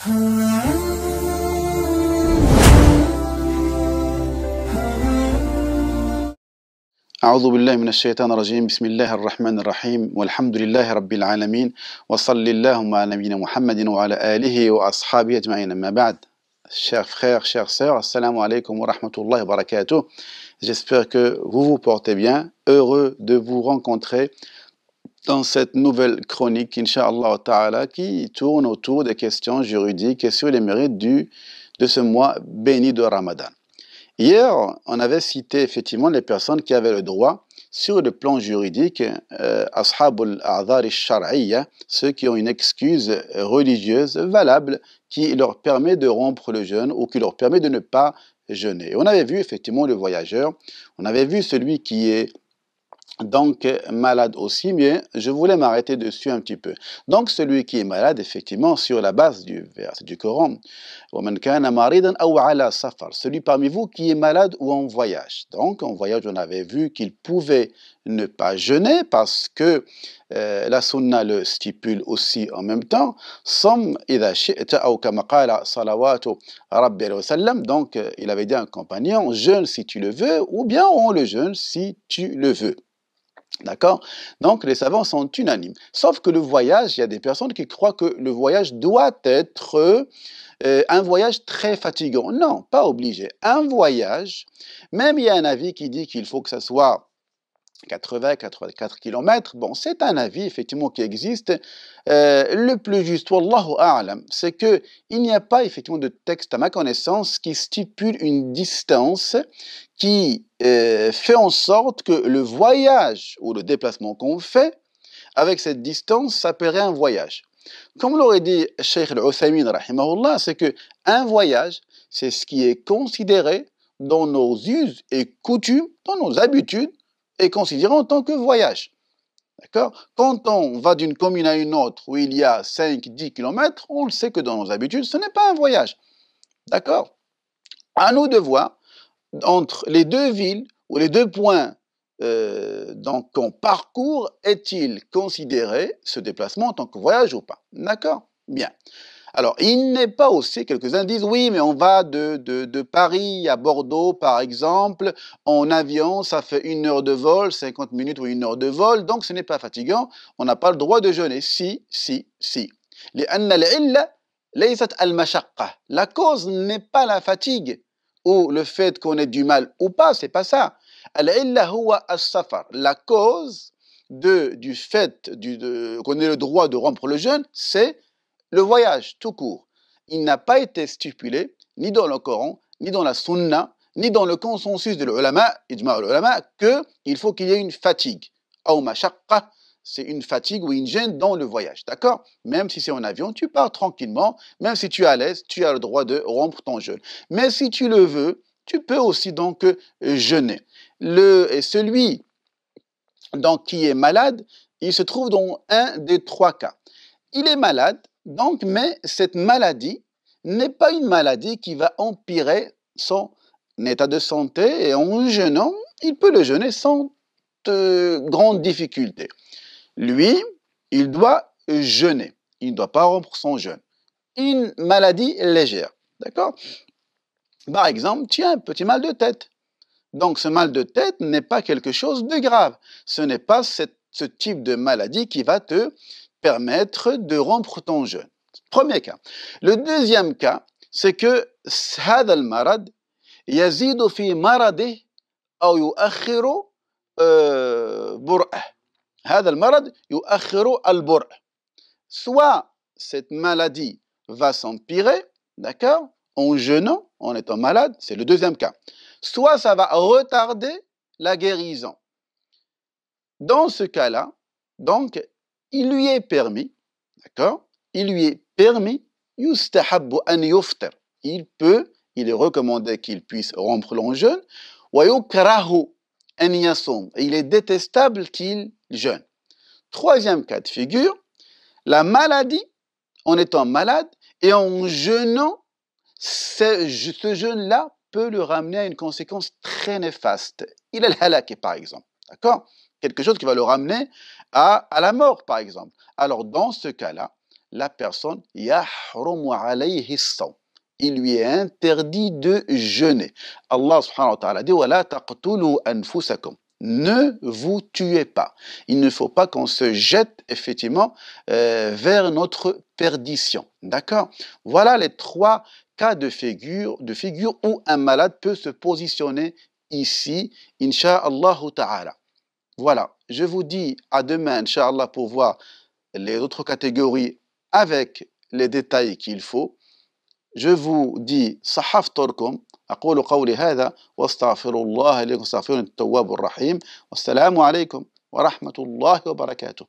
أعوذ بالله من الشيطان الرجيم بسم الله الرحمن الرحيم والحمد لله رب العالمين وصلى اللهم على نبينا محمد وعلى آله وأصحابه أجمعين أما بعد. Chers frères, chères sœurs, assalamu alaikum wa rahmatullahi wa barakatuh. J'espère que vous vous portez bien. Heureux de vous rencontrer dans cette nouvelle chronique, Inch'Allah Ta'ala, qui tourne autour des questions juridiques et sur les mérites de ce mois béni de Ramadan. Hier, on avait cité effectivement les personnes qui avaient le droit sur le plan juridique, Ashabul A'dhar al-Shar'iyya, ceux qui ont une excuse religieuse valable qui leur permet de rompre le jeûne ou qui leur permet de ne pas jeûner. Et on avait vu effectivement le voyageur, on avait vu celui qui est donc malade aussi, mais je voulais m'arrêter dessus un petit peu. Donc celui qui est malade, effectivement, sur la base du verset du Coran, celui parmi vous qui est malade ou en voyage. Donc en voyage, on avait vu qu'il pouvait ne pas jeûner parce que la sunna le stipule aussi en même temps. Donc il avait dit à un compagnon, jeûne si tu le veux, ou bien on le jeûne si tu le veux. D'accord? Donc les savants sont unanimes. Sauf que le voyage, il y a des personnes qui croient que le voyage doit être un voyage très fatigant. Non, pas obligé. Un voyage, même il y a un avis qui dit qu'il faut que ça soit 80-84 km. Bon, c'est un avis effectivement qui existe. Le plus juste, wallahu a'lam, c'est qu'il n'y a pas effectivement de texte à ma connaissance qui stipule une distance qui fait en sorte que le voyage ou le déplacement qu'on fait avec cette distance s'appellerait un voyage. Comme l'aurait dit Cheikh Al-Uthaymin, rahimahullah, c'est qu'un voyage, c'est ce qui est considéré dans nos us et coutumes, dans nos habitudes, est considéré en tant que voyage. D'accord? Quand on va d'une commune à une autre où il y a 5-10 km, on le sait que dans nos habitudes, ce n'est pas un voyage. D'accord? À nous de voir entre les deux villes ou les deux points qu'on parcourt, est-il considéré ce déplacement en tant que voyage ou pas? D'accord? Bien. Alors, il n'est pas aussi, quelques-uns disent, oui, mais on va de Paris à Bordeaux, par exemple, en avion, ça fait 1 heure de vol, 50 minutes ou 1 heure de vol, donc ce n'est pas fatigant, on n'a pas le droit de jeûner. Si. La cause n'est pas la fatigue ou le fait qu'on ait du mal ou pas, c'est pas ça. La cause du fait qu'on ait le droit de rompre le jeûne, c'est le voyage, tout court. Il n'a pas été stipulé, ni dans le Coran, ni dans la Sunna, ni dans le consensus de l'ulama, qu'il faut qu'il y ait une fatigue. C'est une fatigue ou une gêne dans le voyage, d'accord? Même si c'est en avion, tu pars tranquillement, même si tu es à l'aise, tu as le droit de rompre ton jeûne. Mais si tu le veux, tu peux aussi donc jeûner. Et celui donc, qui est malade, il se trouve dans un des 3 cas. Il est malade, donc, mais cette maladie n'est pas une maladie qui va empirer son état de santé et en jeûnant, il peut le jeûner sans grande difficulté. Lui, il doit jeûner, il ne doit pas rompre son jeûne. Une maladie légère, d'accord? Par exemple, tu as un petit mal de tête. Donc, ce mal de tête n'est pas quelque chose de grave. Ce n'est pas ce type de maladie qui va te permettre de rompre ton jeûne. Premier cas. Le deuxième cas, c'est que هذا المرض يزيد في مرضه أو يؤخر برئه. هذا المرض يؤخر البرء. Soit cette maladie va s'empirer, d'accord, en jeûnant, en étant malade, c'est le deuxième cas. Soit ça va retarder la guérison. Dans ce cas-là, donc, il lui est permis, d'accord, il lui est permis, yustahabbu an yuftir. Il est recommandé qu'il puisse rompre le jeûne, wa yukrahu an yasum. Il est détestable qu'il jeûne. Troisième cas de figure, la maladie, en étant malade et en jeûnant, ce jeûne-là peut le ramener à une conséquence très néfaste. Il est le halak, par exemple, d'accord? Quelque chose qui va le ramener à la mort, par exemple. Alors, dans ce cas-là, la personne, yahrumu alayhi as-sawm. Il lui est interdit de jeûner. Allah subhanahu wa ta'ala dit وَلَا تَقْتُلُوا أَنفُسَكُمْ. Ne vous tuez pas. Il ne faut pas qu'on se jette effectivement vers notre perdition. D'accord? Voilà les trois cas de figure où un malade peut se positionner ici, insha'Allah ta'ala. Voilà, je vous dis à demain, insha'Allah, pour voir les autres catégories avec les détails qu'il faut. Je vous dis صحفتركم أقول قولي هذا واستغفر الله لي واستغفر التواب الرحيم والسلام عليكم ورحمة الله وبركاته.